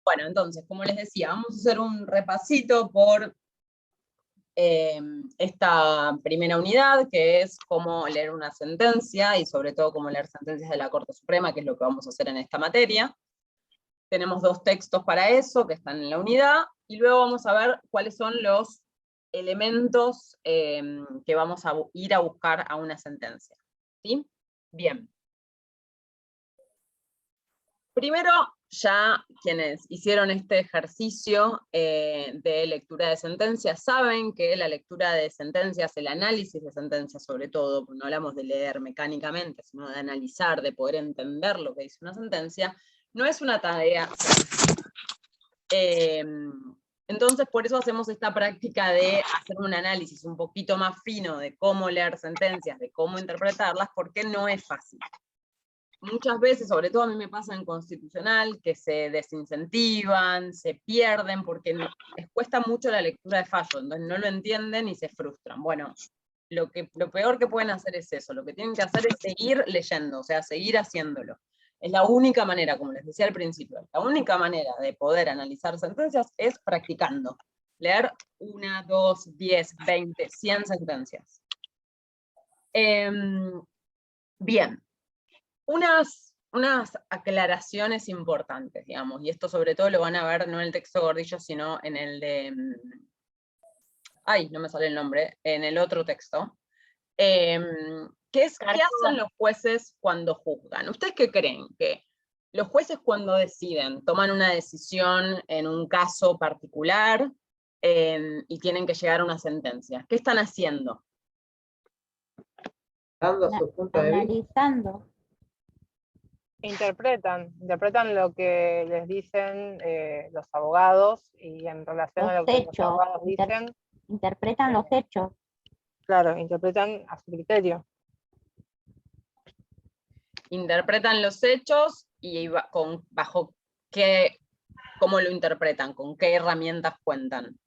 Bueno, entonces, como les decía, vamos a hacer un repasito por esta primera unidad, que es cómo leer una sentencia, y sobre todo cómo leer sentencias de la Corte Suprema, que es lo que vamos a hacer en esta materia. Tenemos 2 textos para eso, que están en la unidad, y luego vamos a ver cuáles son los elementos que vamos a ir a buscar a una sentencia. ¿Sí? Bien. Primero, ya quienes hicieron este ejercicio de lectura de sentencias saben que la lectura de sentencias, el análisis de sentencias sobre todo, no hablamos de leer mecánicamente, sino de analizar, de poder entender lo que dice una sentencia, no es una tarea. Entonces, por eso hacemos esta práctica de hacer un análisis un poquito más fino de cómo leer sentencias, de cómo interpretarlas, porque no es fácil. Muchas veces, sobre todo a mí me pasa en constitucional, que se desincentivan, se pierden, porque les cuesta mucho la lectura de fallo, entonces no lo entienden y se frustran. Bueno, lo peor que pueden hacer es eso, lo que tienen que hacer es seguir leyendo, o sea, seguir haciéndolo. Es la única manera, como les decía al principio, la única manera de poder analizar sentencias es practicando. Leer 1, 2, 10, 20, 100 sentencias. Bien. Unas aclaraciones importantes, digamos, y esto sobre todo lo van a ver no en el texto Gordillo, sino en el de... Ay, no me sale el nombre, en el otro texto. ¿Qué hacen los jueces cuando juzgan? ¿Ustedes qué creen? Que los jueces cuando deciden, toman una decisión en un caso particular y tienen que llegar a una sentencia, ¿qué están haciendo? Dando su punto de vista. Analizando. Interpretan lo que les dicen los abogados, y en relación a lo que los abogados dicen. Interpretan los hechos. Claro, interpretan a su criterio. Interpretan los hechos y bajo qué, cómo lo interpretan, con qué herramientas cuentan.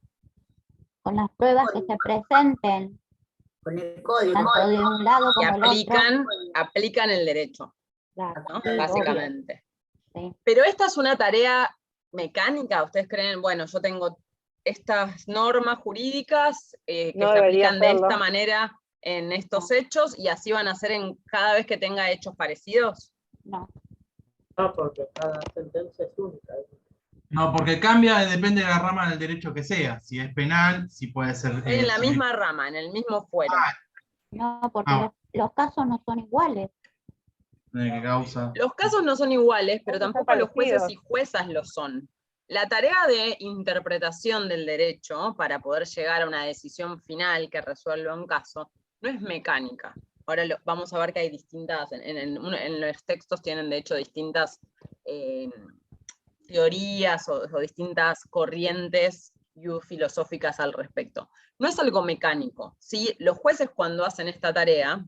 Con las pruebas que se presenten. Con el código. Tanto de un lado como del otro. Aplican el derecho, Claro, ¿no? sí, Básicamente. Sí. Pero esta es una tarea mecánica. ¿Ustedes creen, bueno, yo tengo estas normas jurídicas que No se aplican de hacerlo. esta manera en estos hechos, y así van a ser en cada vez que tenga hechos parecidos? No. No, porque cada sentencia es única. No, porque cambia, depende de la rama del derecho que sea. Si es penal, si puede ser... En la si misma rama, en el mismo fuero. No, porque los casos no son iguales. ¿qué causa? Los casos no son iguales, pero Son tampoco los jueces parecidos. y juezas lo son. La tarea de interpretación del derecho para poder llegar a una decisión final que resuelva un caso no es mecánica. Ahora vamos a ver que hay distintas, en los textos tienen de hecho distintas teorías o distintas corrientes filosóficas al respecto. No es algo mecánico, ¿sí? Los jueces cuando hacen esta tarea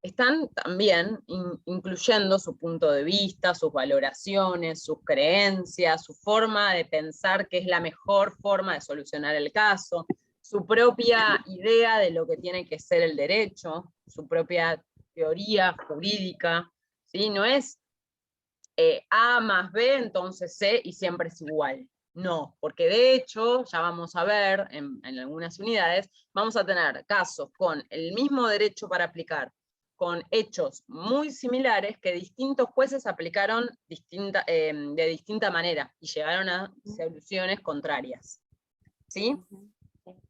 están también incluyendo su punto de vista, sus valoraciones, sus creencias, su forma de pensar que es la mejor forma de solucionar el caso, su propia idea de lo que tiene que ser el derecho, su propia teoría jurídica, ¿sí? No es A más B, entonces C y siempre es igual. No, porque de hecho, ya vamos a ver en algunas unidades, vamos a tener casos con el mismo derecho para aplicar, con hechos muy similares que distintos jueces aplicaron de distinta manera y llegaron a soluciones contrarias. ¿Sí?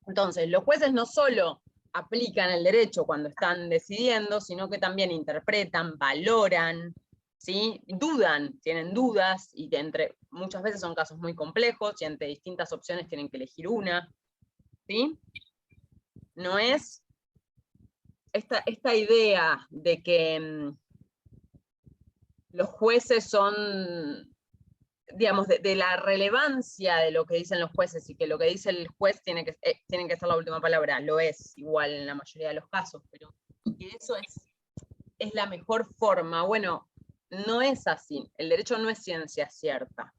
Entonces, los jueces no solo aplican el derecho cuando están decidiendo, sino que también interpretan, valoran, ¿sí? Dudan, tienen dudas, y muchas veces son casos muy complejos, y entre distintas opciones tienen que elegir una. ¿Sí? No es esta idea de que los jueces son, digamos, de la relevancia de lo que dicen los jueces, y que lo que dice el juez tiene que ser la última palabra, lo es igual en la mayoría de los casos, pero que eso es la mejor forma. Bueno, no es así, el derecho no es ciencia cierta,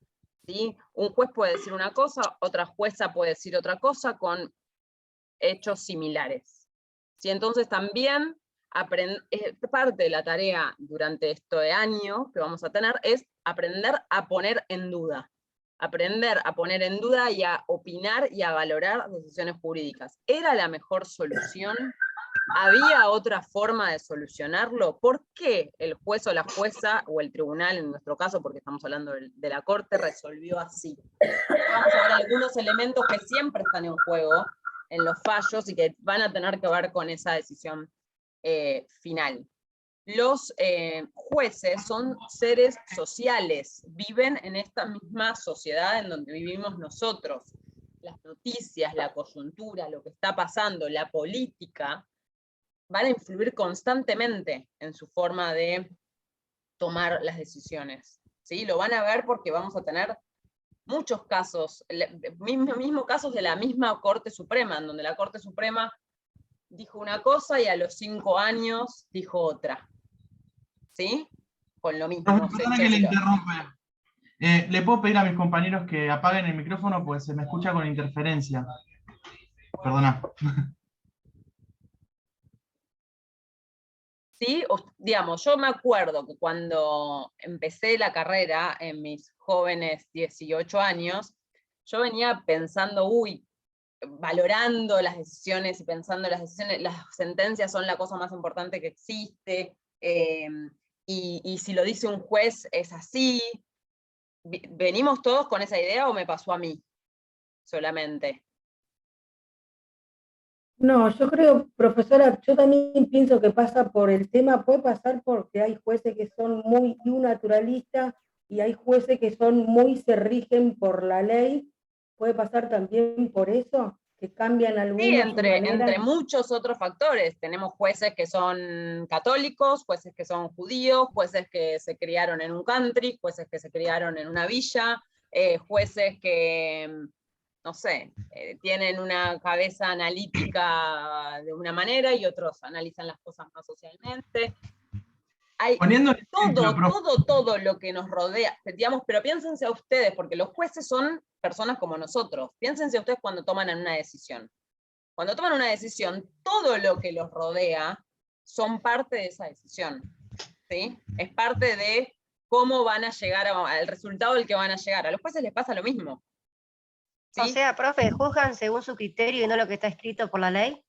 ¿sí? Un juez puede decir una cosa, otra jueza puede decir otra cosa con hechos similares. ¿Sí? Entonces también parte de la tarea durante este año que vamos a tener es aprender a poner en duda. aprender a poner en duda y a opinar y a valorar decisiones jurídicas. ¿Era la mejor solución? ¿Había otra forma de solucionarlo? ¿Por qué el juez o la jueza, o el tribunal en nuestro caso, porque estamos hablando de la corte, resolvió así? Vamos a ver algunos elementos que siempre están en juego en los fallos y que van a tener que ver con esa decisión final. Los jueces son seres sociales, viven en esta misma sociedad en donde vivimos nosotros. Las noticias, la coyuntura, lo que está pasando, la política, van a influir constantemente en su forma de tomar las decisiones. ¿Sí? Lo van a ver porque vamos a tener muchos casos, mismo casos de la misma Corte Suprema, en donde la Corte Suprema dijo una cosa y a los 5 años dijo otra. ¿Sí? Con lo mismo. Perdona que le interrumpa. ¿Le puedo pedir a mis compañeros que apaguen el micrófono? Pues se me escucha con interferencia. Perdona. ¿Sí? Digamos, yo me acuerdo que cuando empecé la carrera, en mis jóvenes 18 años, yo venía pensando, valorando las decisiones y pensando las sentencias son la cosa más importante que existe, y si lo dice un juez es así. ¿Venimos todos con esa idea o me pasó a mí solamente? No, yo creo, profesora, yo también pienso que pasa por el tema, puede pasar porque hay jueces que son muy naturalistas y hay jueces que son se rigen por la ley. ¿Puede pasar también por eso? Que cambian algunos. Sí, entre muchos otros factores. Tenemos jueces que son católicos, jueces que son judíos, jueces que se criaron en un country, jueces que se criaron en una villa, jueces que, no sé, tienen una cabeza analítica de una manera y otros analizan las cosas más socialmente. Hay todo lo que nos rodea, digamos, pero piénsense a ustedes, porque los jueces son personas como nosotros. Piénsense a ustedes cuando toman una decisión. Cuando toman una decisión, todo lo que los rodea son parte de esa decisión. ¿Sí? Es parte de cómo van a llegar al resultado al que van a llegar. A los jueces les pasa lo mismo. ¿Sí? O sea, profe, ¿juzgan según su criterio y no lo que está escrito por la ley?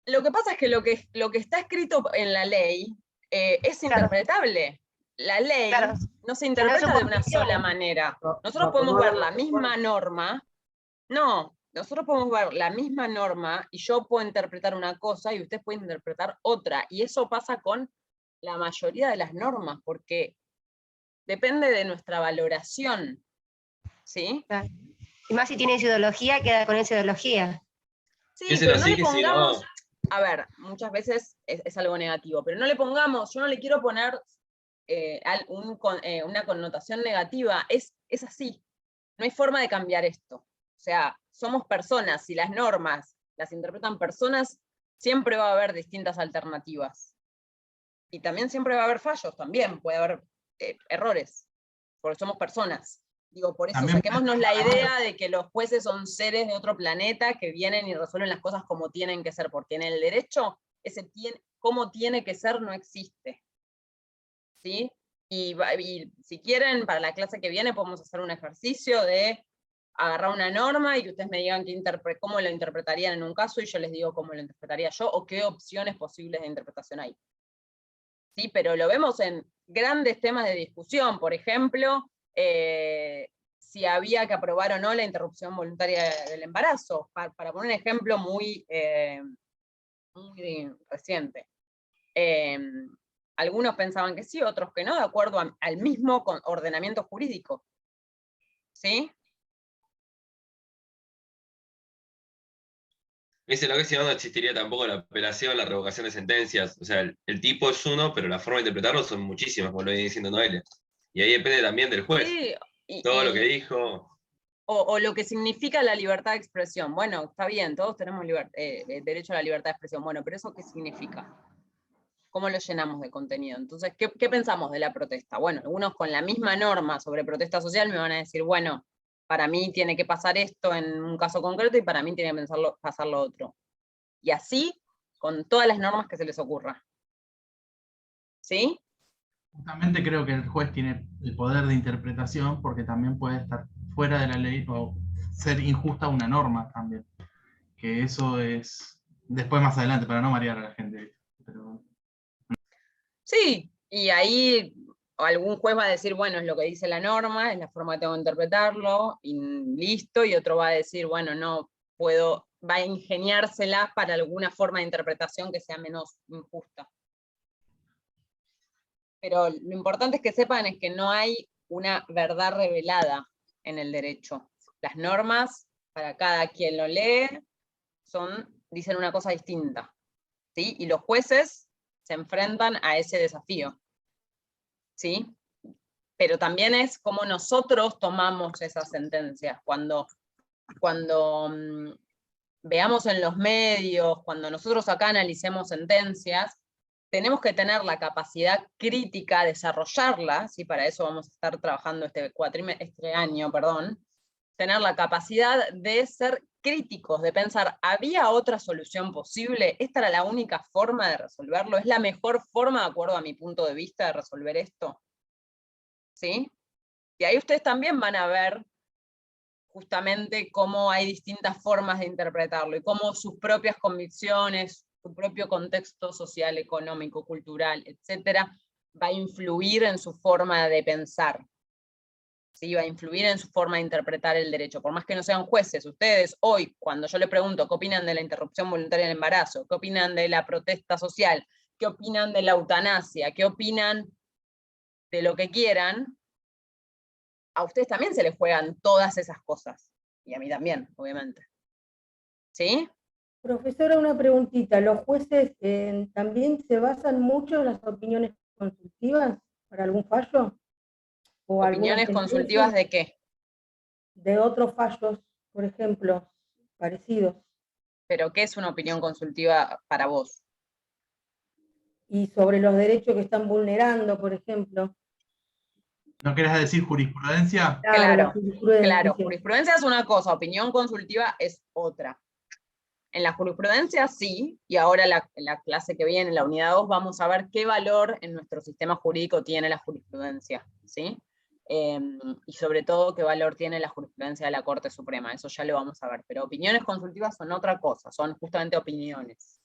Lo que pasa es que lo que está escrito en la ley es interpretable. La ley no se interpreta de una sola manera. Nosotros podemos ver la misma norma, nosotros podemos ver la misma norma y yo puedo interpretar una cosa y usted puede interpretar otra. Y eso pasa con la mayoría de las normas, porque depende de nuestra valoración. ¿Sí? Y más si tiene ideología, queda con esa ideología. Sí, pero no le pongamos... A ver, muchas veces es algo negativo, pero no le pongamos, yo no le quiero poner una connotación negativa, es así, no hay forma de cambiar esto. O sea, somos personas, si las normas las interpretan personas, siempre va a haber distintas alternativas. Y también siempre va a haber fallos, también puede haber errores, porque somos personas. Digo, por eso saquémonos la idea de que los jueces son seres de otro planeta que vienen y resuelven las cosas como tienen que ser, porque en el derecho cómo tiene que ser no existe. ¿Sí? Y si quieren, para la clase que viene podemos hacer un ejercicio de agarrar una norma y que ustedes me digan cómo lo interpretarían en un caso y yo les digo cómo lo interpretaría yo o qué opciones posibles de interpretación hay. ¿Sí? Pero lo vemos en grandes temas de discusión, por ejemplo, si había que aprobar o no la interrupción voluntaria del embarazo, para poner un ejemplo muy reciente. Algunos pensaban que sí, otros que no, de acuerdo al mismo ordenamiento jurídico. ¿Sí? Ese lo que si no, no existiría tampoco la apelación, la revocación de sentencias. O sea, el tipo es uno, pero la forma de interpretarlo son muchísimas, como lo viene diciendo Noelia. Y ahí depende también del juez. Sí, todo lo que dijo. O lo que significa la libertad de expresión. Bueno, está bien, todos tenemos derecho a la libertad de expresión. Bueno, pero ¿eso qué significa? ¿Cómo lo llenamos de contenido? Entonces, ¿qué pensamos de la protesta? Bueno, algunos con la misma norma sobre protesta social me van a decir, bueno, para mí tiene que pasar esto en un caso concreto y para mí tiene que pasar lo otro. Y así, con todas las normas que se les ocurra. ¿Sí? Justamente creo que el juez tiene el poder de interpretación porque también puede estar fuera de la ley o ser injusta una norma también. Que eso es después más adelante, para no marear a la gente. Pero... Sí, y ahí algún juez va a decir, bueno, es lo que dice la norma, es la forma que tengo de interpretarlo, y listo, y otro va a decir, bueno, no puedo, va a ingeniársela para alguna forma de interpretación que sea menos injusta. Pero lo importante es que sepan es que no hay una verdad revelada en el derecho. Las normas, para cada quien lo lee, dicen una cosa distinta, ¿sí? Y los jueces se enfrentan a ese desafío, ¿sí? Pero también es como nosotros tomamos esas sentencias. Cuando veamos en los medios, cuando nosotros acá analicemos sentencias, tenemos que tener la capacidad crítica, desarrollarla, ¿sí? Para eso vamos a estar trabajando este año, tener la capacidad de ser críticos, de pensar, ¿había otra solución posible? ¿Esta era la única forma de resolverlo? ¿Es la mejor forma, de acuerdo a mi punto de vista, de resolver esto? ¿Sí? Y ahí ustedes también van a ver justamente cómo hay distintas formas de interpretarlo, y cómo sus propias convicciones, su propio contexto social, económico, cultural, etcétera, va a influir en su forma de pensar. ¿Sí? Va a influir en su forma de interpretar el derecho. Por más que no sean jueces, ustedes hoy, cuando yo les pregunto qué opinan de la interrupción voluntaria del embarazo, qué opinan de la protesta social, qué opinan de la eutanasia, qué opinan de lo que quieran, a ustedes también se les juegan todas esas cosas. Y a mí también, obviamente. ¿Sí? Profesora, una preguntita. ¿Los jueces también se basan mucho en las opiniones consultivas para algún fallo? ¿O ¿Opiniones consultivas de qué? De otros fallos, por ejemplo, parecidos. ¿Pero qué es una opinión consultiva para vos? Y sobre los derechos que están vulnerando, por ejemplo. ¿No querés decir jurisprudencia? Claro, jurisprudencia es una cosa, opinión consultiva es otra. En la jurisprudencia sí, y ahora en la clase que viene, en la unidad 2, vamos a ver qué valor en nuestro sistema jurídico tiene la jurisprudencia, ¿sí? Y sobre todo qué valor tiene la jurisprudencia de la Corte Suprema, eso ya lo vamos a ver, pero opiniones consultivas son otra cosa, son justamente opiniones.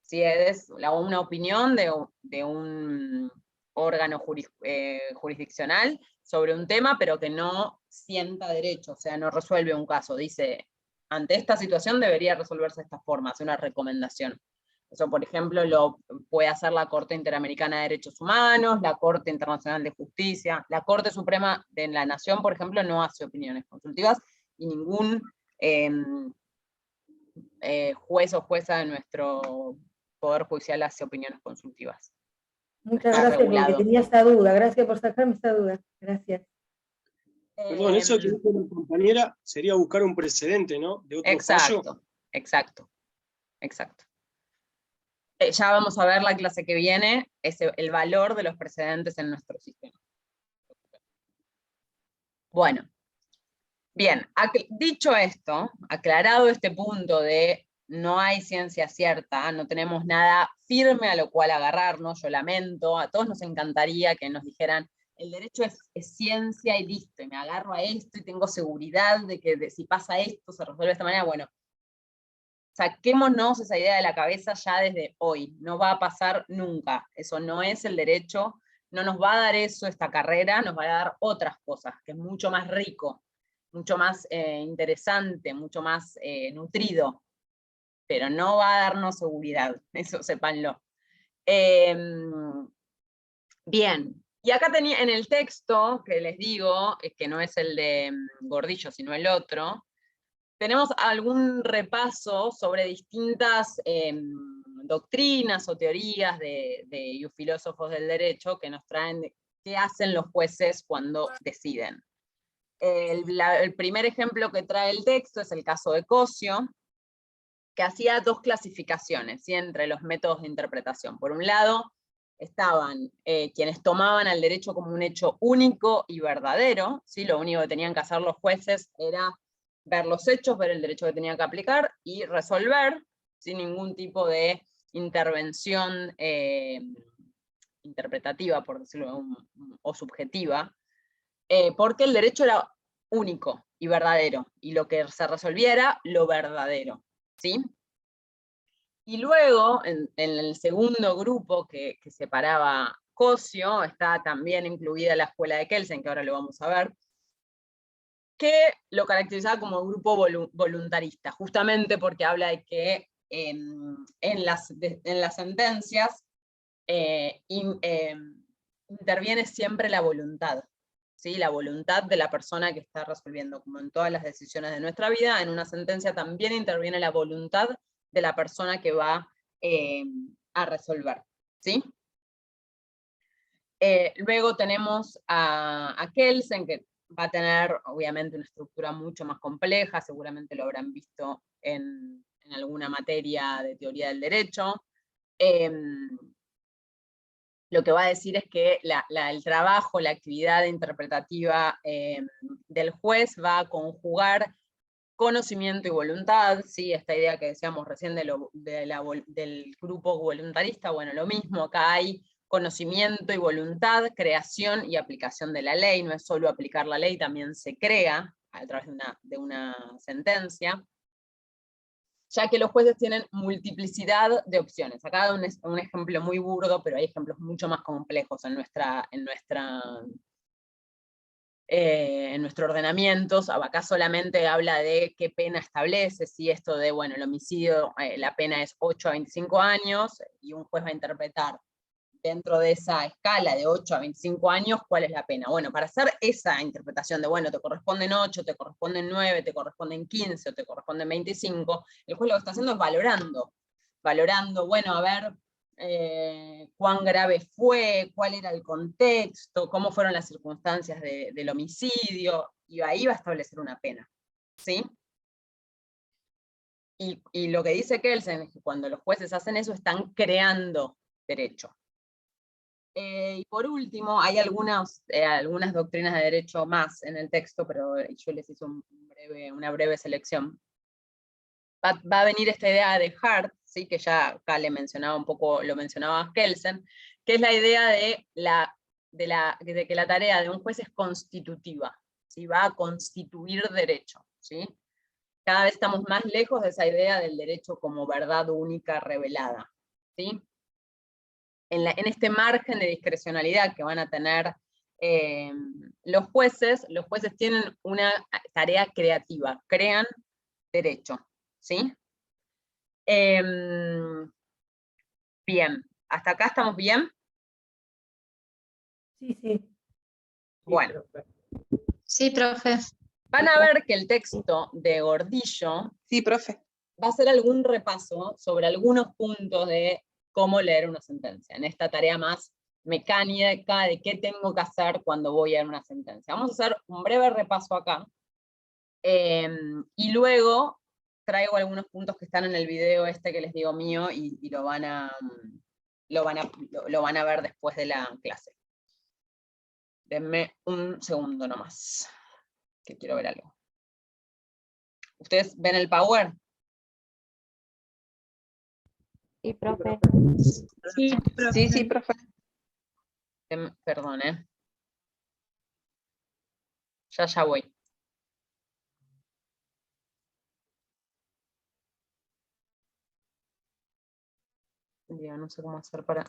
Si es una opinión de un órgano jurisdiccional sobre un tema, pero que no sienta derecho, o sea, no resuelve un caso, dice, ante esta situación debería resolverse de esta forma, hace una recomendación. Eso, por ejemplo, lo puede hacer la Corte Interamericana de Derechos Humanos, la Corte Internacional de Justicia, la Corte Suprema de la Nación, por ejemplo, no hace opiniones consultivas, y ningún juez o jueza de nuestro Poder Judicial hace opiniones consultivas. Muchas gracias, porque tenía esa duda. Gracias por sacarme esa duda. Gracias. Perdón, eso que dijo la compañera sería buscar un precedente, ¿no? De otro fallo. Exacto. Ya vamos a ver la clase que viene, el valor de los precedentes en nuestro sistema. Bueno, bien, dicho esto, aclarado este punto de no hay ciencia cierta, no tenemos nada firme a lo cual agarrarnos, yo lamento, a todos nos encantaría que nos dijeran, el derecho es ciencia y listo, y me agarro a esto y tengo seguridad de que si pasa esto se resuelve de esta manera. Bueno, saquémonos esa idea de la cabeza ya desde hoy, no va a pasar nunca, eso no es el derecho, no nos va a dar eso esta carrera, nos va a dar otras cosas, que es mucho más rico, mucho más interesante, mucho más nutrido, pero no va a darnos seguridad, eso sépanlo. Bien, y acá tenía en el texto, que les digo, que no es el de Gordillo, sino el otro, tenemos algún repaso sobre distintas doctrinas o teorías de filósofos del derecho que nos traen qué hacen los jueces cuando deciden. El primer ejemplo que trae el texto es el caso de Cosio, que hacía dos clasificaciones, ¿sí?, entre los métodos de interpretación. Por un lado, estaban quienes tomaban al derecho como un hecho único y verdadero, ¿sí? Lo único que tenían que hacer los jueces era ver los hechos, ver el derecho que tenían que aplicar y resolver sin ningún tipo de intervención interpretativa, por decirlo, o subjetiva, porque el derecho era único y verdadero, y lo que se resolviera, lo verdadero, ¿sí? Y luego, en el segundo grupo que separaba Cosio, está también incluida la escuela de Kelsen, que ahora lo vamos a ver, que lo caracterizaba como grupo voluntarista, justamente porque habla de que en las sentencias interviene siempre la voluntad, ¿sí? La voluntad de la persona que está resolviendo, como en todas las decisiones de nuestra vida, en una sentencia también interviene la voluntad de la persona que va a resolver, ¿sí? Luego tenemos a Kelsen, que va a tener obviamente una estructura mucho más compleja, seguramente lo habrán visto en alguna materia de teoría del derecho. Lo que va a decir es que el trabajo, la actividad interpretativa del juez va a conjugar conocimiento y voluntad, ¿sí? Esta idea que decíamos recién del grupo voluntarista, bueno, lo mismo, acá hay conocimiento y voluntad, creación y aplicación de la ley, no es solo aplicar la ley, también se crea a través de una sentencia, ya que los jueces tienen multiplicidad de opciones. Acá da un ejemplo muy burdo, pero hay ejemplos mucho más complejos en nuestro ordenamiento. Acá solamente habla de qué pena establece, si esto de, bueno, el homicidio, la pena es 8 a 25 años, y un juez va a interpretar dentro de esa escala de 8 a 25 años, ¿cuál es la pena? Bueno, para hacer esa interpretación de, bueno, te corresponden 8, te corresponden 9, te corresponden 15, o te corresponden 25, el juez lo que está haciendo es valorando, bueno, a ver, cuán grave fue, cuál era el contexto, cómo fueron las circunstancias del homicidio, y ahí va a establecer una pena, ¿sí? Y lo que dice Kelsen es que cuando los jueces hacen eso, están creando derecho. Y por último, hay algunas doctrinas de derecho más en el texto, pero yo les hice una breve selección. Va a venir esta idea de Hart, ¿sí? Que ya acá le mencionaba un poco, lo mencionaba Kelsen, que es la idea de que la tarea de un juez es constitutiva, ¿sí? Va a constituir derecho, ¿sí? Cada vez estamos más lejos de esa idea del derecho como verdad única revelada, ¿sí? En este margen de discrecionalidad que van a tener los jueces tienen una tarea creativa, crean derecho, ¿sí? Bien, ¿hasta acá estamos bien? Sí, sí. Bueno. Sí, profe. Van a ver que el texto de Gordillo sí, profe, va a hacer algún repaso sobre algunos puntos de cómo leer una sentencia, en esta tarea más mecánica de qué tengo que hacer cuando voy a leer una sentencia. Vamos a hacer un breve repaso acá, y luego traigo algunos puntos que están en el video que les digo mío, y lo van a ver después de la clase. Denme un segundo nomás, que quiero ver algo. ¿Ustedes ven el Power? Sí, profe. sí, profe. Sí, profe. Perdón, Ya voy. No sé cómo hacer para...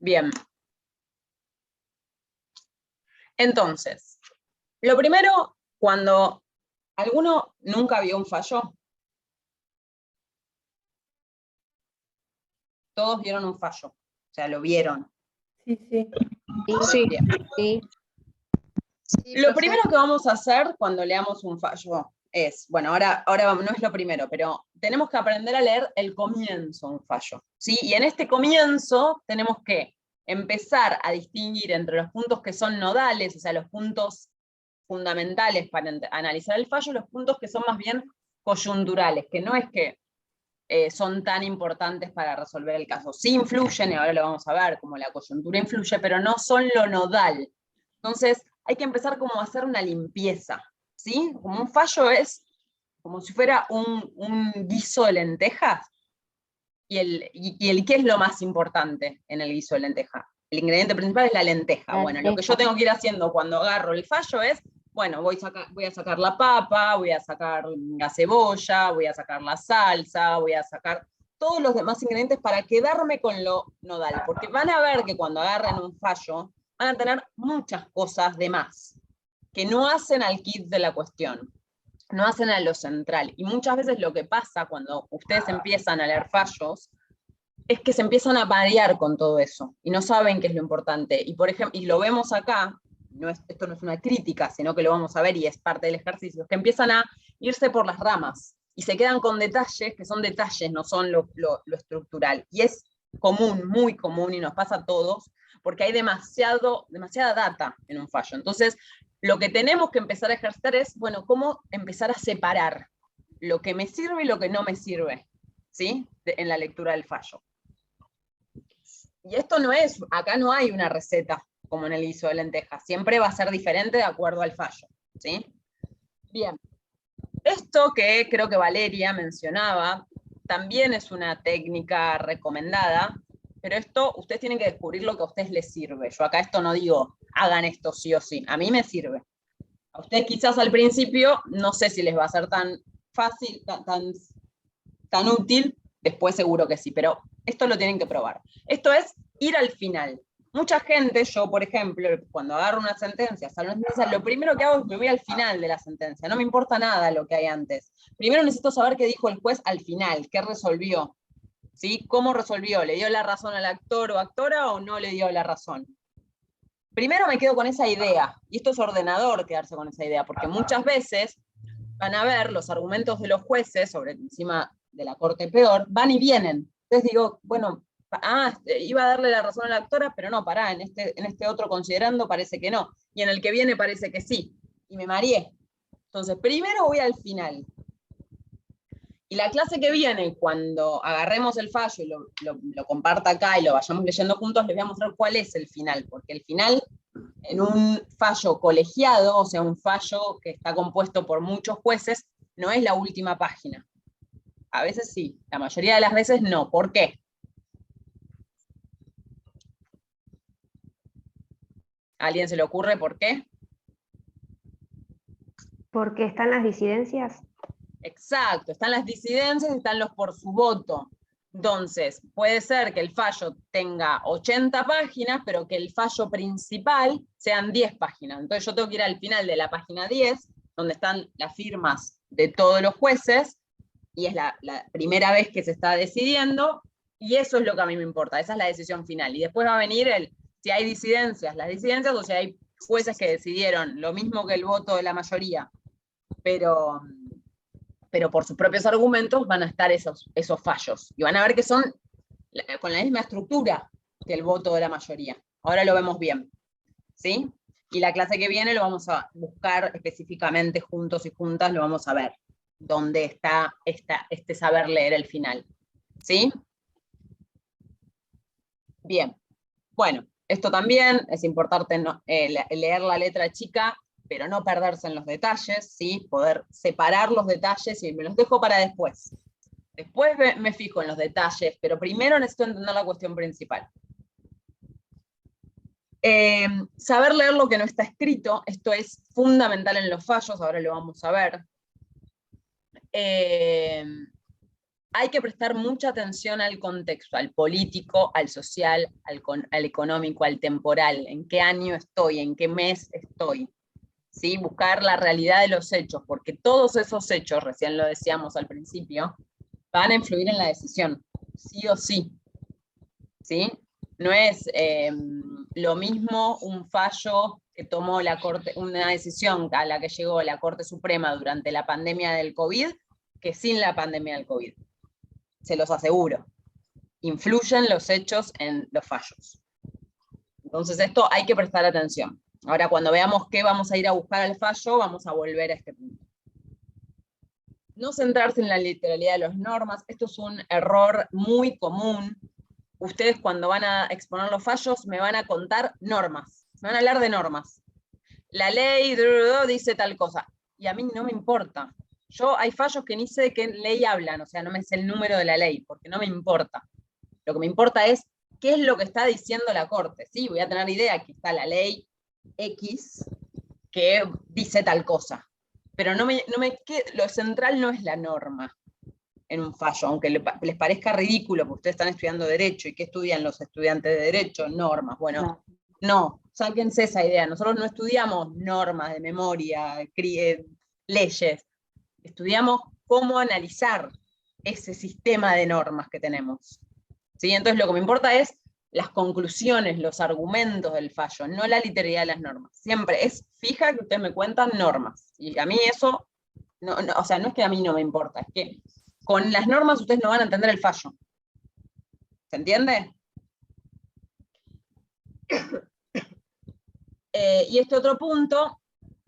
Bien. Entonces, lo primero, cuando alguno nunca vio un fallo, todos vieron un fallo, o sea, lo vieron. Sí, sí. Sí, Bien. sí. Sí, Lo profe. primero que vamos a hacer cuando leamos un fallo es, bueno, ahora no es lo primero, pero tenemos que aprender a leer el comienzo de un fallo, ¿sí? Y en este comienzo tenemos que empezar a distinguir entre los puntos que son nodales, o sea, los puntos fundamentales para analizar el fallo, los puntos que son más bien coyunturales, que no es que son tan importantes para resolver el caso. Sí influyen, y ahora lo vamos a ver, como la coyuntura influye, pero no son lo nodal. Entonces, hay que empezar como a hacer una limpieza, ¿sí? Como un fallo es como si fuera un guiso de lentejas, y el ¿qué es lo más importante en el guiso de lenteja? El ingrediente principal es la lenteja. Bueno, lo que yo tengo que ir haciendo cuando agarro el fallo es, bueno, voy a sacar la papa, voy a sacar la cebolla, voy a sacar la salsa, voy a sacar todos los demás ingredientes para quedarme con lo nodal, porque van a ver que cuando agarren un fallo, van a tener muchas cosas de más, que no hacen al kit de la cuestión, no hacen a lo central. Y muchas veces lo que pasa cuando ustedes empiezan a leer fallos, es que se empiezan a marear con todo eso, y no saben qué es lo importante. Y por ejemplo, y lo vemos acá, esto no es una crítica, sino que lo vamos a ver y es parte del ejercicio, que empiezan a irse por las ramas, y se quedan con detalles que son detalles, no son lo estructural. Y es común, muy común, y nos pasa a todos, porque hay demasiada data en un fallo. Entonces, lo que tenemos que empezar a ejercitar es, bueno, cómo empezar a separar lo que me sirve y lo que no me sirve, ¿sí? En la lectura del fallo. Y esto no es, acá no hay una receta como en el guiso de lentejas, siempre va a ser diferente de acuerdo al fallo, ¿sí? Bien, esto que creo que Valeria mencionaba, también es una técnica recomendada, pero esto ustedes tienen que descubrir lo que a ustedes les sirve. Yo acá esto no digo, hagan esto sí o sí, a mí me sirve. A ustedes quizás al principio, no sé si les va a ser tan fácil, tan útil, después seguro que sí, pero esto lo tienen que probar. Esto es ir al final. Mucha gente, yo por ejemplo, cuando agarro una sentencia, lo primero que hago es me voy al final de la sentencia, no me importa nada lo que hay antes. Primero necesito saber qué dijo el juez al final, qué resolvió, ¿sí? ¿Cómo resolvió? ¿Le dio la razón al actor o actora o no le dio la razón? Primero me quedo con esa idea, y esto es ordenador quedarse con esa idea, porque muchas veces van a ver los argumentos de los jueces, sobre encima de la corte peor, van y vienen. Entonces digo, bueno, iba a darle la razón a la actora, pero no, pará, en este otro considerando parece que no, y en el que viene parece que sí, y me mareé. Entonces, primero voy al final. Y la clase que viene, cuando agarremos el fallo y lo comparta acá y lo vayamos leyendo juntos, les voy a mostrar cuál es el final, porque el final, en un fallo colegiado, o sea, un fallo que está compuesto por muchos jueces, no es la última página. A veces sí, la mayoría de las veces no. ¿Por qué? ¿A alguien se le ocurre por qué? Porque están las disidencias. Exacto, están las disidencias y están los por su voto. Entonces, puede ser que el fallo tenga 80 páginas, pero que el fallo principal sean 10 páginas. Entonces yo tengo que ir al final de la página 10, donde están las firmas de todos los jueces, y es la primera vez que se está decidiendo, y eso es lo que a mí me importa, esa es la decisión final. Y después va a venir si hay disidencias, las disidencias, o si hay jueces que decidieron lo mismo que el voto de la mayoría, pero por sus propios argumentos van a estar esos fallos. Y van a ver que son con la misma estructura que el voto de la mayoría. Ahora lo vemos bien, ¿sí? Y la clase que viene lo vamos a buscar específicamente juntos y juntas, lo vamos a ver, dónde está este saber leer el final, ¿sí? Bien, bueno, esto también es importante leer la letra chica, pero no perderse en los detalles, ¿sí? Poder separar los detalles y me los dejo para después. Después me fijo en los detalles, pero primero necesito entender la cuestión principal. Saber leer lo que no está escrito, esto es fundamental en los fallos, ahora lo vamos a ver. Hay que prestar mucha atención al contexto, al político, al social, al económico, al temporal, en qué año estoy, en qué mes estoy. ¿Sí? Buscar la realidad de los hechos, porque todos esos hechos, recién lo decíamos al principio, van a influir en la decisión, sí o sí. ¿Sí? No es lo mismo un fallo que tomó la Corte, una decisión a la que llegó la Corte Suprema durante la pandemia del COVID, que sin la pandemia del COVID. Se los aseguro. Influyen los hechos en los fallos. Entonces esto hay que prestar atención. Ahora cuando veamos qué vamos a ir a buscar al fallo, vamos a volver a este punto. No centrarse en la literalidad de las normas, esto es un error muy común. Ustedes cuando van a exponer los fallos me van a contar normas, me van a hablar de normas. La ley dice tal cosa, y a mí no me importa. Yo hay fallos que ni sé de qué ley hablan, o sea, no me sé el número de la ley, porque no me importa. Lo que me importa es qué es lo que está diciendo la Corte. Sí, voy a tener idea que está la ley X que dice tal cosa, pero lo central no es la norma en un fallo, aunque les parezca ridículo, porque ustedes están estudiando Derecho, ¿y qué estudian los estudiantes de Derecho? Normas. Bueno, no, sáquense esa idea. Nosotros no estudiamos normas de memoria, leyes. Estudiamos cómo analizar ese sistema de normas que tenemos. ¿Sí? Entonces lo que me importa es las conclusiones, los argumentos del fallo, no la literalidad de las normas. Siempre es fija que ustedes me cuentan normas. Y a mí eso, o sea, no es que a mí no me importa, es que con las normas ustedes no van a entender el fallo. ¿Se entiende? Y este otro punto,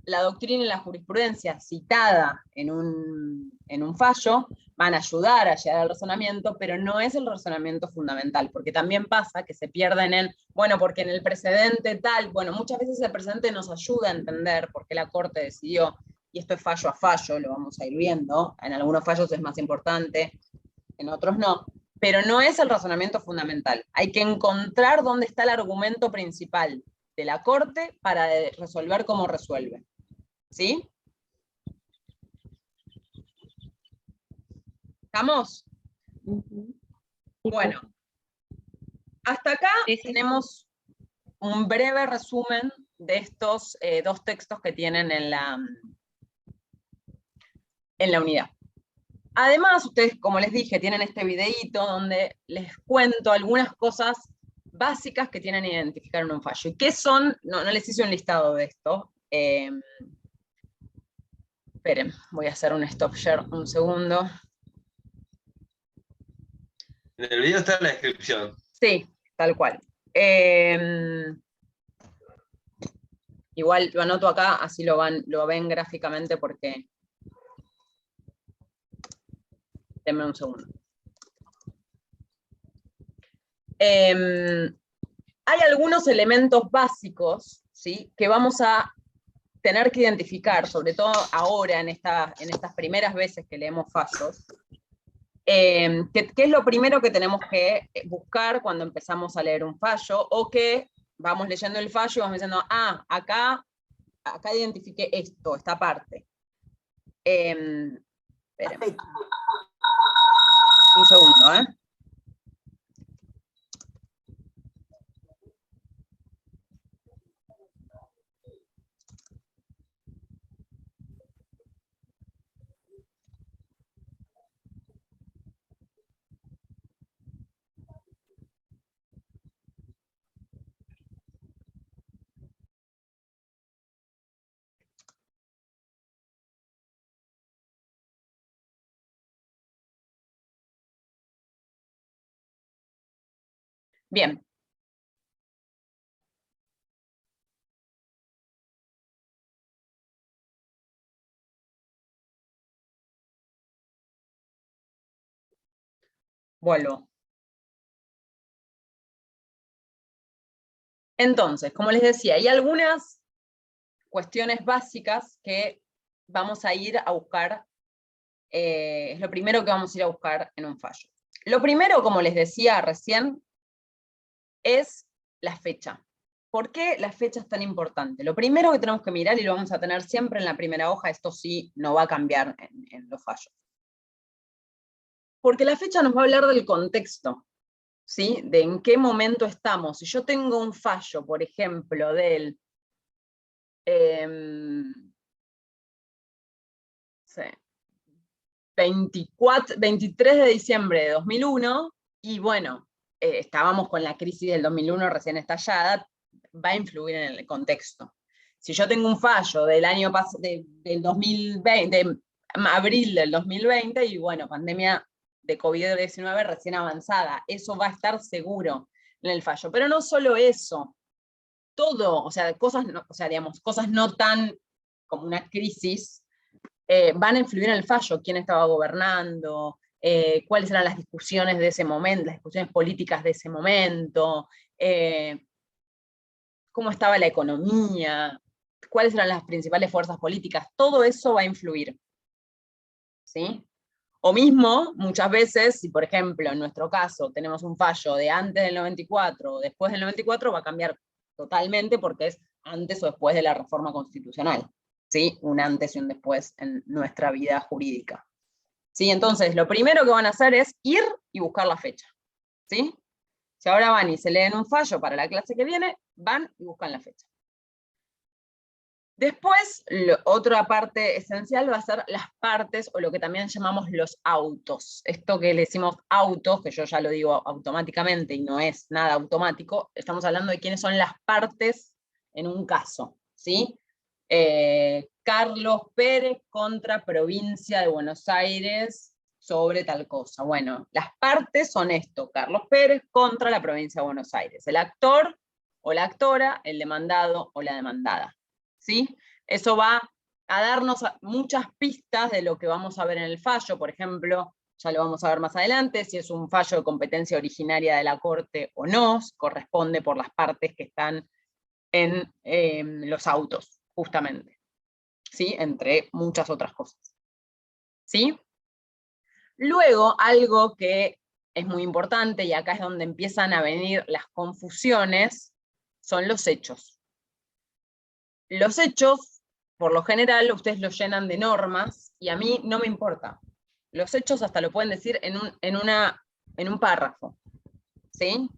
la doctrina y la jurisprudencia citada en un fallo van a ayudar a llegar al razonamiento, pero no es el razonamiento fundamental, porque también pasa que se pierden bueno, porque en el precedente tal, bueno, muchas veces el precedente nos ayuda a entender por qué la Corte decidió, y esto es fallo a fallo, lo vamos a ir viendo, en algunos fallos es más importante, en otros no, pero no es el razonamiento fundamental. Hay que encontrar dónde está el argumento principal de la Corte para resolver cómo resuelve. ¿Sí? ¿Estamos? Bueno, hasta acá tenemos un breve resumen de estos dos textos que tienen en la unidad. Además, ustedes, como les dije, tienen este videíto donde les cuento algunas cosas básicas que tienen que identificar en un fallo. ¿Y qué son? No les hice un listado de esto. Esperen, voy a hacer un stop share un segundo. En el video está en la descripción. Sí, tal cual. Igual lo anoto acá, así lo ven gráficamente porque... Denme un segundo. Hay algunos elementos básicos, ¿sí?, que vamos a tener que identificar, sobre todo ahora en estas primeras veces que leemos fallos, que es lo primero que tenemos que buscar cuando empezamos a leer un fallo, o que vamos leyendo el fallo y vamos diciendo, acá identifiqué esto, esta parte. Esperen. Un segundo, Bien. Vuelvo. Entonces, como les decía, hay algunas cuestiones básicas que vamos a ir a buscar, es lo primero que vamos a ir a buscar en un fallo. Lo primero, como les decía recién, es la fecha. ¿Por qué la fecha es tan importante? Lo primero que tenemos que mirar, y lo vamos a tener siempre en la primera hoja, esto sí no va a cambiar en los fallos. Porque la fecha nos va a hablar del contexto, ¿sí? De en qué momento estamos. Si yo tengo un fallo, por ejemplo, del 23 de diciembre de 2001, y bueno, estábamos con la crisis del 2001 recién estallada, va a influir en el contexto. Si yo tengo un fallo del año del 2020, de abril del 2020, y bueno, pandemia de COVID-19 recién avanzada, eso va a estar seguro en el fallo. Pero no solo eso, todo, o sea, digamos, cosas no tan como una crisis, van a influir en el fallo, quién estaba gobernando, cuáles eran las discusiones de ese momento, las discusiones políticas de ese momento, cómo estaba la economía, cuáles eran las principales fuerzas políticas, todo eso va a influir. ¿Sí? O mismo, muchas veces, si por ejemplo en nuestro caso tenemos un fallo de antes del 94 o después del 94, va a cambiar totalmente porque es antes o después de la reforma constitucional. ¿Sí? Un antes y un después en nuestra vida jurídica. ¿Sí? Entonces, lo primero que van a hacer es ir y buscar la fecha. ¿Sí? Si ahora van y se leen un fallo para la clase que viene, van y buscan la fecha. Después, otra parte esencial va a ser las partes, o lo que también llamamos los autos. Esto que le decimos autos, que yo ya lo digo automáticamente y no es nada automático, estamos hablando de quiénes son las partes en un caso, ¿sí? Carlos Pérez contra Provincia de Buenos Aires sobre tal cosa. Bueno, las partes son esto, Carlos Pérez contra la Provincia de Buenos Aires. El actor o la actora, el demandado o la demandada. ¿Sí? Eso va a darnos muchas pistas de lo que vamos a ver en el fallo, por ejemplo, ya lo vamos a ver más adelante, si es un fallo de competencia originaria de la Corte o no, corresponde por las partes que están en los autos, justamente. ¿Sí? Entre muchas otras cosas. ¿Sí? Luego, algo que es muy importante, y acá es donde empiezan a venir las confusiones, son los hechos. Los hechos, por lo general, ustedes los llenan de normas, y a mí no me importa. Los hechos hasta lo pueden decir en un párrafo. ¿Sí?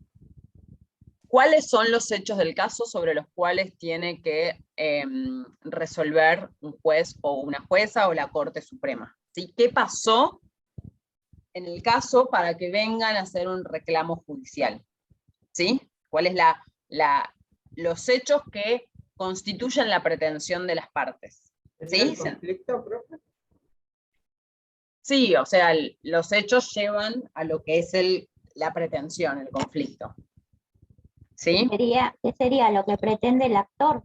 ¿Cuáles son los hechos del caso sobre los cuales tiene que resolver un juez o una jueza o la Corte Suprema? ¿Sí? ¿Qué pasó en el caso para que vengan a hacer un reclamo judicial? ¿Sí? ¿Cuáles los hechos que constituyen la pretensión de las partes? ¿Sí? ¿El conflicto, profe? Sí, o sea, los hechos llevan a lo que es la pretensión, el conflicto. ¿Sí? ¿Qué sería lo que pretende el actor?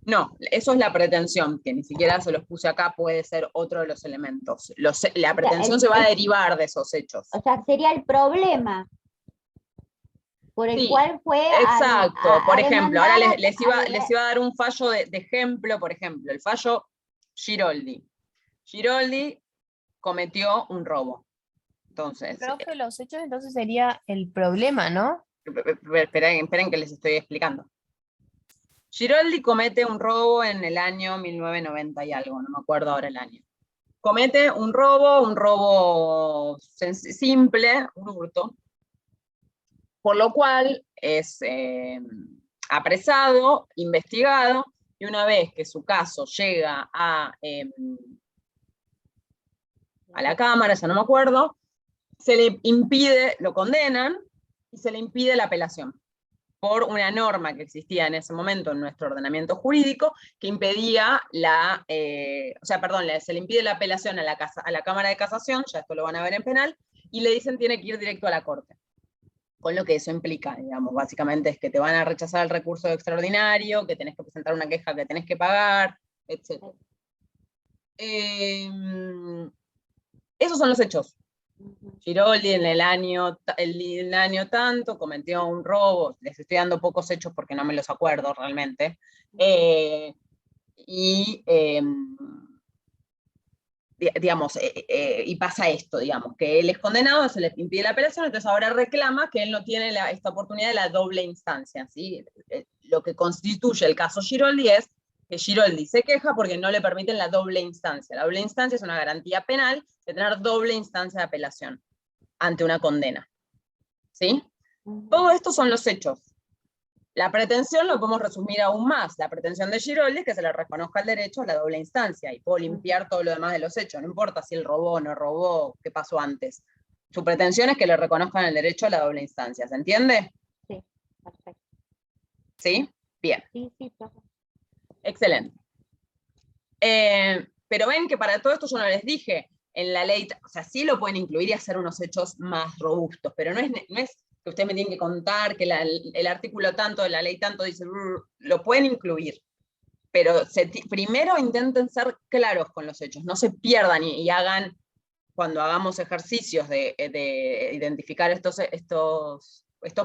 No, eso es la pretensión, que ni siquiera se los puse acá, puede ser otro de los elementos. La pretensión se va a derivar de esos hechos. O sea, sería el problema por el cual fue exacto. Por ejemplo, ahora les iba a dar un fallo de ejemplo, por ejemplo, el fallo Giroldi. Giroldi cometió un robo. Entonces, profe, los hechos entonces sería el problema, ¿no? Esperen que les estoy explicando. Giroldi comete un robo en el año 1990 y algo, no me acuerdo ahora el año. Comete un robo simple, un hurto, por lo cual es apresado, investigado, y una vez que su caso llega a la Cámara, ya no me acuerdo, se le impide, lo condenan, y se le impide la apelación, por una norma que existía en ese momento en nuestro ordenamiento jurídico, que impedía se le impide la apelación a la Cámara de Casación, ya esto lo van a ver en penal, y le dicen tiene que ir directo a la Corte. Con lo que eso implica, digamos, básicamente es que te van a rechazar el recurso extraordinario, que tenés que presentar una queja que tenés que pagar, etc. Esos son los hechos. Giroldi en el año tanto cometió un robo, les estoy dando pocos hechos porque no me los acuerdo realmente, y pasa esto, digamos, que él es condenado, se le impide la apelación, entonces ahora reclama que él no tiene esta oportunidad de la doble instancia, ¿sí? Lo que constituye el caso Giroldi es que Giroldi se queja porque no le permiten la doble instancia. La doble instancia es una garantía penal de tener doble instancia de apelación ante una condena. ¿Sí? Todo esto son los hechos. La pretensión lo podemos resumir aún más. La pretensión de Giroldi es que se le reconozca el derecho a la doble instancia, y puedo limpiar todo lo demás de los hechos, no importa si él robó o no robó, qué pasó antes. Su pretensión es que le reconozcan el derecho a la doble instancia, ¿se entiende? Sí, perfecto. ¿Sí? Bien. Sí, profe. Excelente. Pero ven que para todo esto yo no les dije, en la ley, o sea, sí lo pueden incluir y hacer unos hechos más robustos, pero no es que ustedes me tienen que contar, que el artículo tanto de la ley tanto dice, lo pueden incluir. Pero primero intenten ser claros con los hechos, no se pierdan y hagan, cuando hagamos ejercicios de identificar estos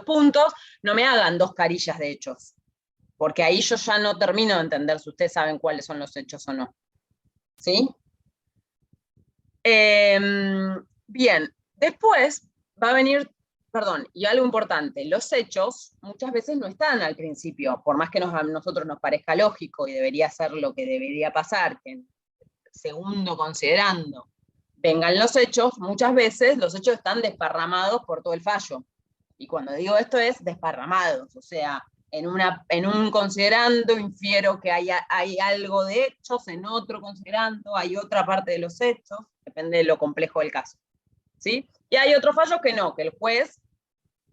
puntos, no me hagan 2 carillas de hechos, porque ahí yo ya no termino de entender si ustedes saben cuáles son los hechos o no. ¿Sí? Bien, después va a venir, perdón, y algo importante, los hechos muchas veces no están al principio, por más que a nosotros nos parezca lógico y debería ser lo que debería pasar, que en segundo considerando vengan los hechos, muchas veces los hechos están desparramados por todo el fallo. Y cuando digo esto es desparramados, o sea, en un considerando infiero que hay algo de hechos, en otro considerando hay otra parte de los hechos, depende de lo complejo del caso. ¿Sí? Y hay otros fallos que no, que el juez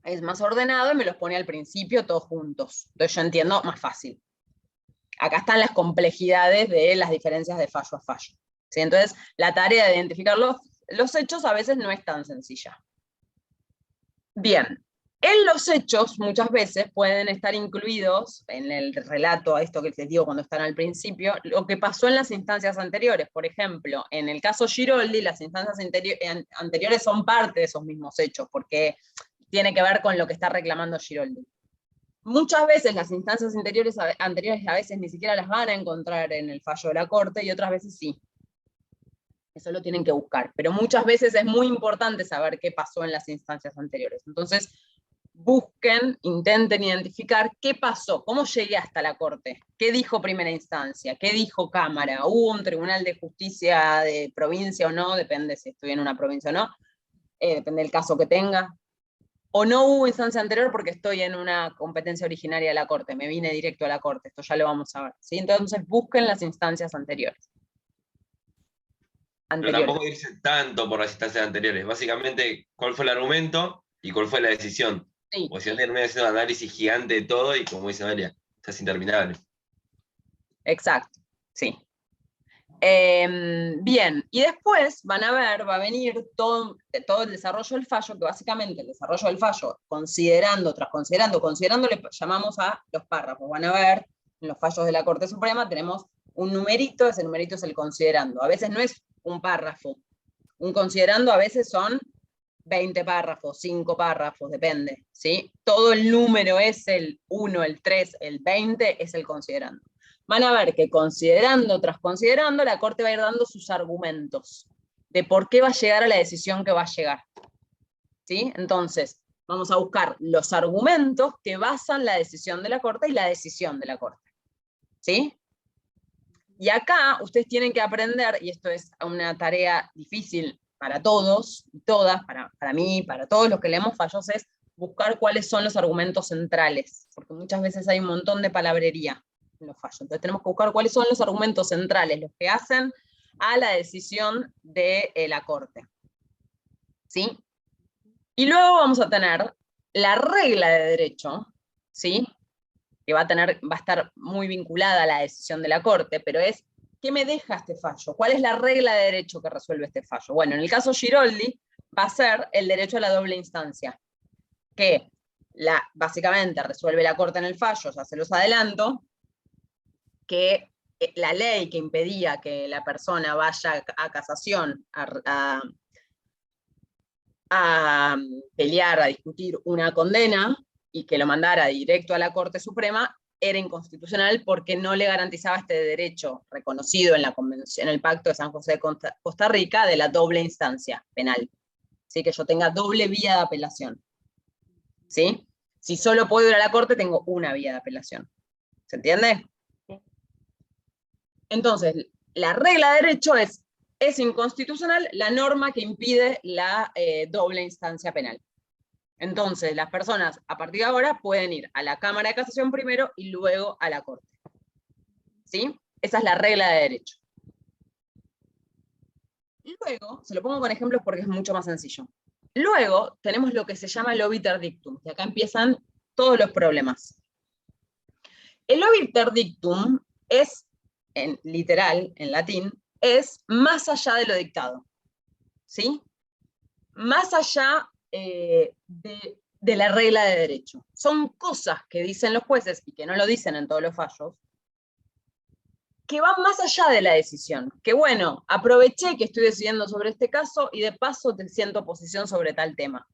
es más ordenado y me los pone al principio todos juntos. Entonces yo entiendo más fácil. Acá están las complejidades de las diferencias de fallo a fallo. ¿Sí? Entonces la tarea de identificar los hechos a veces no es tan sencilla. Bien. En los hechos, muchas veces, pueden estar incluidos, en el relato, a esto que les digo cuando están al principio, lo que pasó en las instancias anteriores. Por ejemplo, en el caso Giroldi, las instancias anteriores son parte de esos mismos hechos, porque tiene que ver con lo que está reclamando Giroldi. Muchas veces las instancias anteriores a veces ni siquiera las van a encontrar en el fallo de la Corte, y otras veces sí. Eso lo tienen que buscar. Pero muchas veces es muy importante saber qué pasó en las instancias anteriores. Entonces, busquen, intenten identificar qué pasó, cómo llegué hasta la Corte, qué dijo primera instancia, qué dijo Cámara, hubo un tribunal de justicia de provincia o no, depende si estoy en una provincia o no, depende del caso que tenga, o no hubo instancia anterior porque estoy en una competencia originaria de la Corte, me vine directo a la Corte, esto ya lo vamos a ver, ¿sí? Entonces busquen las instancias anteriores. Pero tampoco irse tanto por las instancias anteriores, básicamente cuál fue el argumento y cuál fue la decisión. Sí. O si no termina haciendo un análisis gigante de todo y, como dice María, es interminable. Exacto, sí. Bien, y después van a ver, va a venir todo el desarrollo del fallo, que básicamente el desarrollo del fallo, considerando le llamamos a los párrafos. Van a ver, en los fallos de la Corte Suprema tenemos un numerito, ese numerito es el considerando. A veces no es un párrafo. Un considerando a veces son 20 párrafos, 5 párrafos, depende, ¿sí? Todo el número es el 1, el 3, el 20, es el considerando. Van a ver que considerando tras considerando, la Corte va a ir dando sus argumentos de por qué va a llegar a la decisión que va a llegar. ¿Sí? Entonces, vamos a buscar los argumentos que basan la decisión de la Corte y la decisión de la Corte. ¿Sí? Y acá ustedes tienen que aprender, y esto es una tarea difícil para todos y todas, para mí, para todos los que leemos fallos, es buscar cuáles son los argumentos centrales, porque muchas veces hay un montón de palabrería en los fallos. Entonces tenemos que buscar cuáles son los argumentos centrales, los que hacen a la decisión de la Corte. ¿Sí? Y luego vamos a tener la regla de derecho, ¿sí? Que va a estar muy vinculada a la decisión de la Corte, pero es, ¿qué me deja este fallo? ¿Cuál es la regla de derecho que resuelve este fallo? Bueno, en el caso Giroldi va a ser el derecho a la doble instancia, que básicamente resuelve la Corte en el fallo, ya se los adelanto, que la ley que impedía que la persona vaya a casación a pelear, a discutir una condena, y que lo mandara directo a la Corte Suprema, era inconstitucional porque no le garantizaba este derecho reconocido en la Convención, en el Pacto de San José de Costa Rica, de la doble instancia penal. ¿Sí? Que yo tenga doble vía de apelación. ¿Sí? Si solo puedo ir a la Corte, tengo una vía de apelación. ¿Se entiende? Sí. Entonces, la regla de derecho es inconstitucional la norma que impide la doble instancia penal. Entonces, las personas a partir de ahora pueden ir a la Cámara de Casación primero y luego a la Corte. ¿Sí? Esa es la regla de derecho. Luego, se lo pongo con ejemplos porque es mucho más sencillo. Luego tenemos lo que se llama el obiter dictum, que acá empiezan todos los problemas. El obiter dictum es, literal, en latín, es más allá de lo dictado. ¿Sí? Más allá de de la regla de derecho. Son cosas que dicen los jueces, y que no lo dicen en todos los fallos, que van más allá de la decisión. Que bueno, aproveché que estoy decidiendo sobre este caso, y de paso te siento posición sobre tal tema.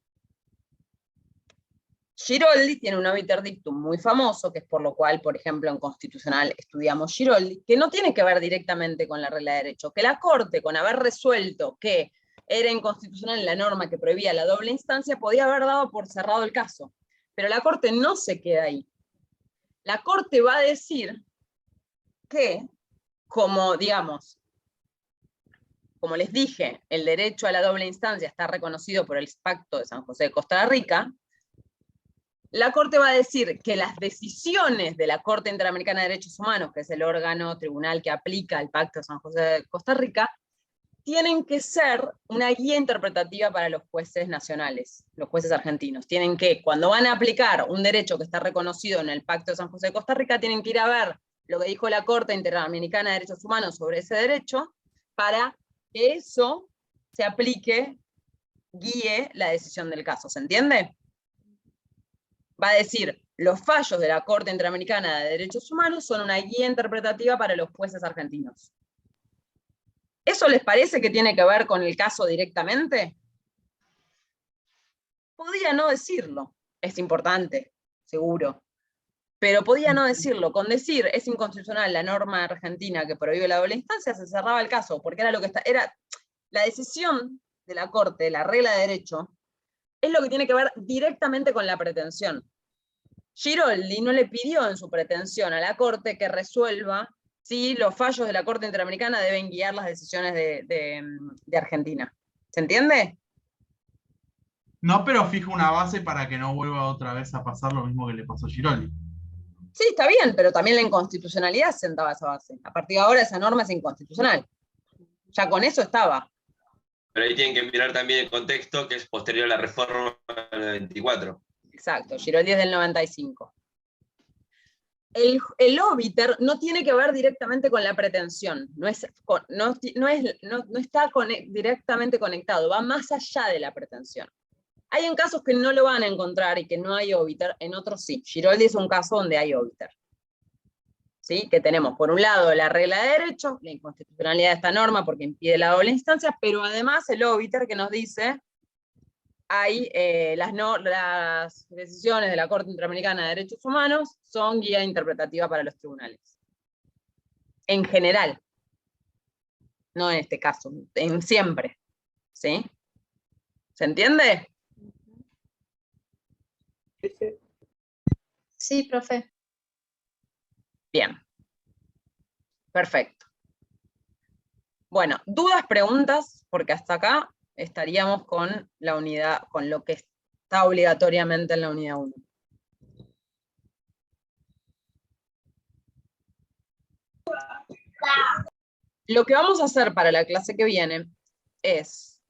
Giroldi tiene un obiter dictum muy famoso, que es por lo cual, por ejemplo, en Constitucional estudiamos Giroldi, que no tiene que ver directamente con la regla de derecho, que la Corte, con haber resuelto que era inconstitucional la norma que prohibía la doble instancia, podía haber dado por cerrado el caso. Pero la Corte no se queda ahí. La Corte va a decir que, como, digamos, como les dije, el derecho a la doble instancia está reconocido por el Pacto de San José de Costa Rica, la Corte va a decir que las decisiones de la Corte Interamericana de Derechos Humanos, que es el órgano tribunal que aplica el Pacto de San José de Costa Rica, tienen que ser una guía interpretativa para los jueces nacionales, los jueces argentinos. Tienen que, cuando van a aplicar un derecho que está reconocido en el Pacto de San José de Costa Rica, tienen que ir a ver lo que dijo la Corte Interamericana de Derechos Humanos sobre ese derecho, para que eso se aplique, guíe la decisión del caso. ¿Se entiende? Va a decir, los fallos de la Corte Interamericana de Derechos Humanos son una guía interpretativa para los jueces argentinos. ¿Eso les parece que tiene que ver con el caso directamente? Podía no decirlo. Es importante, seguro. Pero podía no decirlo. Con decir es inconstitucional la norma argentina que prohíbe la doble instancia, se cerraba el caso, porque era lo que era la decisión de la Corte, la regla de derecho, es lo que tiene que ver directamente con la pretensión. Giroldi no le pidió en su pretensión a la Corte que resuelva si los fallos de la Corte Interamericana deben guiar las decisiones de Argentina. ¿Se entiende? No, pero fija una base para que no vuelva otra vez a pasar lo mismo que le pasó a Giroldi. Sí, está bien, pero también la inconstitucionalidad sentaba esa base. A partir de ahora esa norma es inconstitucional. Ya con eso estaba. Pero ahí tienen que mirar también el contexto, que es posterior a la reforma del 94. Exacto, Giroldi es del 95. El obiter no tiene que ver directamente con la pretensión, no está directamente conectado, va más allá de la pretensión. Hay en casos que no lo van a encontrar y que no hay obiter, en otros sí. Giroldi es un caso donde hay obiter. ¿Sí? Que tenemos, por un lado, la regla de derecho, la inconstitucionalidad de esta norma porque impide la doble instancia, pero además el obiter que nos dice hay las decisiones de la Corte Interamericana de Derechos Humanos son guía interpretativa para los tribunales. En general. No en este caso, en siempre. ¿Sí? ¿Se entiende? Sí, profe. Bien. Perfecto. Bueno, dudas, preguntas, porque hasta acá estaríamos con la unidad, con lo que está obligatoriamente en la unidad 1. Lo que vamos a hacer para la clase que viene es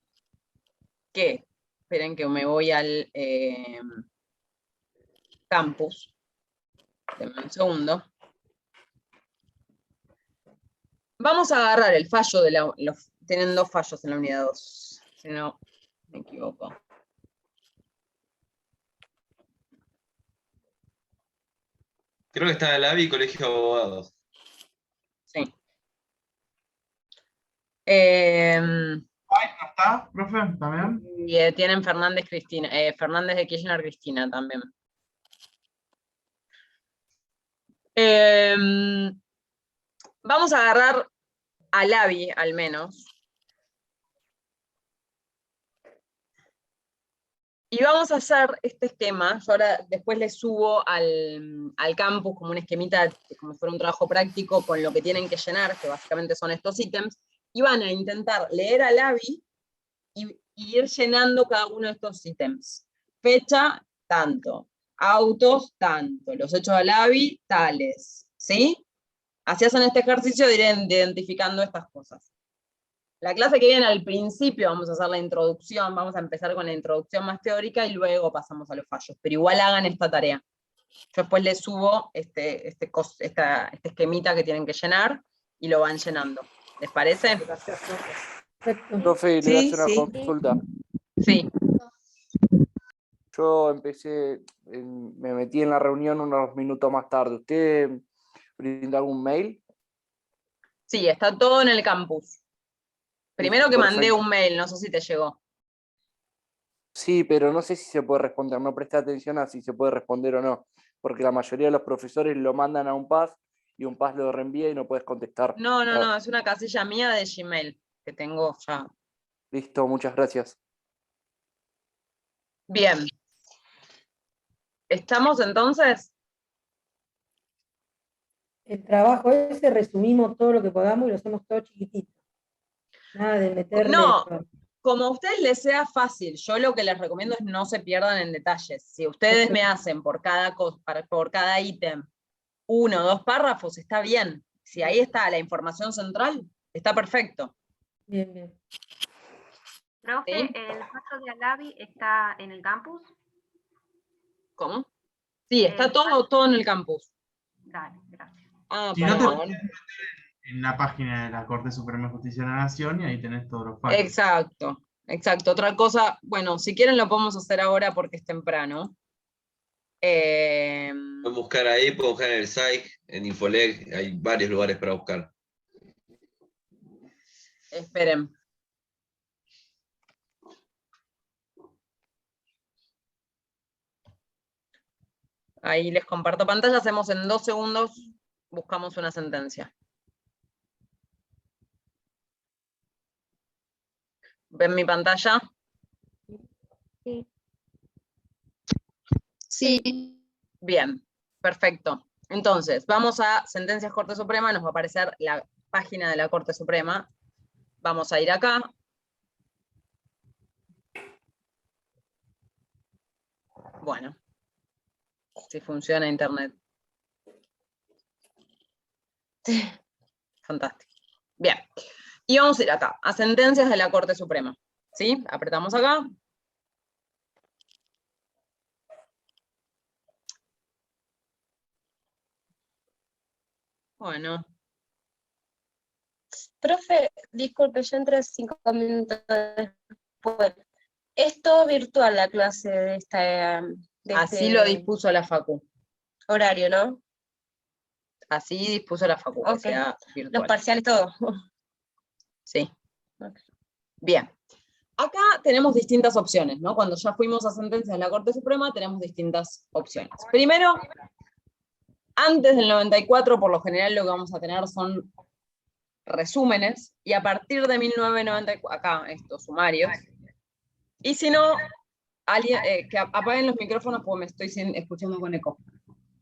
que, esperen que me voy al campus, denme un segundo. Vamos a agarrar el fallo de tienen 2 fallos en la unidad 2, si no me equivoco. Creo que está el ABI y Colegio de Abogados. Sí. ¿No está, profe? ¿También? Y tienen Fernández de Kirchner Cristina también. Vamos a agarrar al ABI, al menos. Y vamos a hacer este esquema. Yo ahora después les subo al campus como un esquemita, como si fuera un trabajo práctico, con lo que tienen que llenar, que básicamente son estos ítems, y van a intentar leer al ABI y ir llenando cada uno de estos ítems. Fecha, tanto. Autos, tanto. Los hechos al ABI, tales. ¿Sí? Así hacen este ejercicio de ir identificando estas cosas. La clase que viene al principio vamos a hacer la introducción, vamos a empezar con la introducción más teórica y luego pasamos a los fallos. Pero igual hagan esta tarea. Yo después les subo este esquemita que tienen que llenar y lo van llenando. ¿Les parece? Gracias, profe. Profe, ¿le das una consulta? Sí. Yo me metí en la reunión unos minutos más tarde. ¿Usted brinda algún mail? Sí, está todo en el campus. Primero que Perfecto. mandé un mail, no sé si te llegó. Sí, pero no sé si se puede responder. No presté atención a si se puede responder o no. Porque la mayoría de los profesores lo mandan a un PAS y un PAS lo reenvía y no puedes contestar. No, es una casilla mía de Gmail que tengo ya. Listo, muchas gracias. Bien. ¿Estamos entonces? El trabajo ese resumimos todo lo que podamos y lo hacemos todo chiquitito. Nada de meterle No, eso. como a ustedes les sea fácil, yo lo que les recomiendo es no se pierdan en detalles. Si ustedes me hacen por cada ítem 1 o 2 párrafos, está bien. Si ahí está la información central, está perfecto. Bien, bien. Profe, ¿Sí? ¿el fallo de Alavi está en el campus? ¿Cómo? Sí, está todo en el campus. Dale, gracias. Si no, te puedes meter en la página de la Corte Suprema de Justicia de la Nación y ahí tenés todos los fallos. Exacto. Otra cosa, bueno, si quieren lo podemos hacer ahora porque es temprano. Pueden buscar ahí, pueden buscar en el SAIC, en Infoleg, hay varios lugares para buscar. Esperen. Ahí les comparto pantalla, hacemos en 2 segundos, buscamos una sentencia. ¿Ven mi pantalla? Sí. Sí. Bien, perfecto. Entonces, vamos a Sentencias Corte Suprema, nos va a aparecer la página de la Corte Suprema. Vamos a ir acá. Bueno, si funciona internet. Fantástico. Bien. Y vamos a ir acá, a Sentencias de la Corte Suprema. ¿Sí? Apretamos acá. Bueno. Profe, disculpe, yo entré 5 minutos después. Es todo virtual la clase de Así lo dispuso la Facu. horario, ¿no? Así dispuso la Facu, que sea virtual. Los parciales, todo. Sí. Okay. Bien. Acá tenemos distintas opciones, ¿no? Cuando ya fuimos a sentencias de la Corte Suprema, tenemos distintas opciones. Primero, antes del 94, por lo general lo que vamos a tener son resúmenes, y a partir de 1994, acá estos sumarios, y si no, que apaguen los micrófonos porque me estoy escuchando con eco.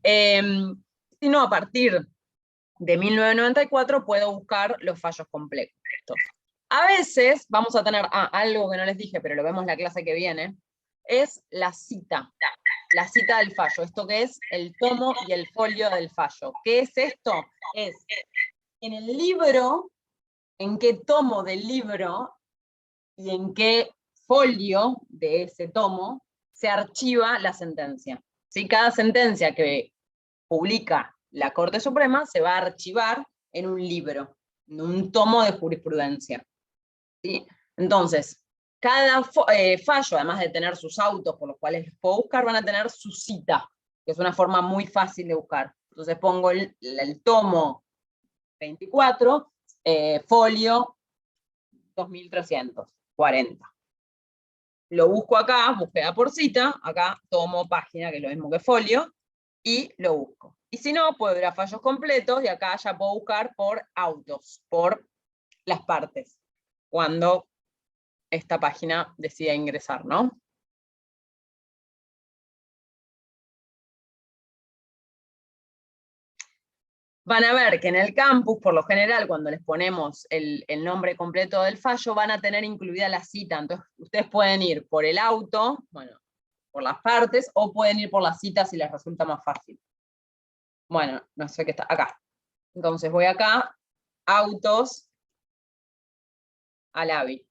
Si no, a partir de 1994 puedo buscar los fallos completos. A veces vamos a tener algo que no les dije, pero lo vemos en la clase que viene, es la cita del fallo. Esto que es el tomo y el folio del fallo. ¿Qué es esto? Es en el libro, en qué tomo del libro y en qué folio de ese tomo se archiva la sentencia. ¿Sí? Cada sentencia que publica la Corte Suprema se va a archivar en un libro, en un tomo de jurisprudencia. ¿Sí? Entonces, cada fallo, además de tener sus autos por los cuales los puedo buscar, van a tener su cita, que es una forma muy fácil de buscar. Entonces pongo el tomo 24, folio 2340. Lo busco acá, búsqueda por cita, acá tomo página, que es lo mismo que folio, y lo busco. Y si no, puedo ir a fallos completos, y acá ya puedo buscar por autos, por las partes, cuando esta página decida ingresar, ¿no? Van a ver que en el campus, por lo general, cuando les ponemos el nombre completo del fallo, van a tener incluida la cita. Entonces, ustedes pueden ir por el auto, bueno, por las partes, o pueden ir por la cita si les resulta más fácil. Bueno, no sé qué está acá. Entonces voy acá, autos, Alavi.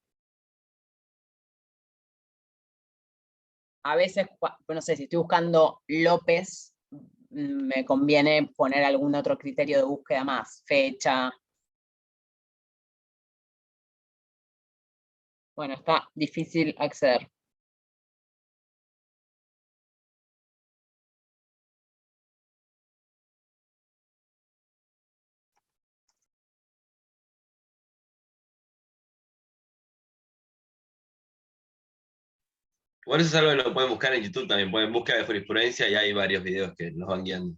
A veces, no sé, si estoy buscando López, me conviene poner algún otro criterio de búsqueda más, fecha. Bueno, está difícil acceder. Bueno, eso es algo que lo pueden buscar en YouTube también, pueden buscar de jurisprudencia y hay varios videos que los van guiando.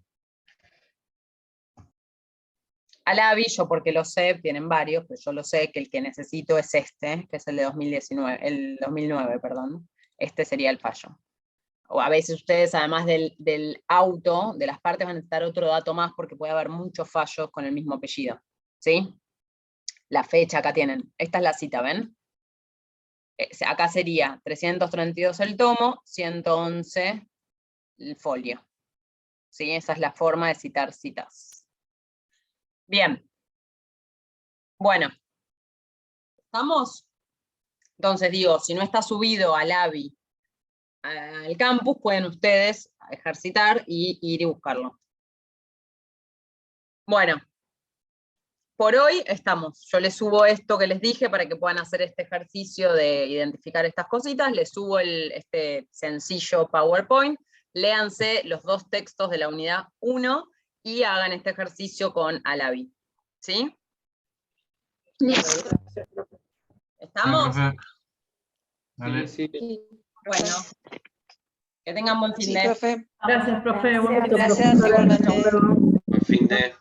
Alavi, yo porque lo sé, tienen varios, pero yo lo sé que el que necesito es este, que es el de 2009, perdón. Este sería el fallo. O a veces ustedes, además del auto, de las partes, van a necesitar otro dato más porque puede haber muchos fallos con el mismo apellido. ¿Sí? La fecha acá tienen. Esta es la cita, ¿ven? Acá sería 332 el tomo, 111 el folio. ¿Sí? Esa es la forma de citar citas. Bien. Bueno. ¿Estamos? Entonces digo, si no está subido al AVI, al campus, pueden ustedes ejercitar y ir y buscarlo. Bueno. Por hoy estamos. Yo les subo esto que les dije para que puedan hacer este ejercicio de identificar estas cositas. Les subo este sencillo PowerPoint. Léanse los 2 textos de la unidad 1 y hagan este ejercicio con Alavi. ¿Sí? ¿Estamos? Dale. Sí. Bueno. Que tengan buen fin de. Gracias, profe. Gracias, igualmente. Buen fin de.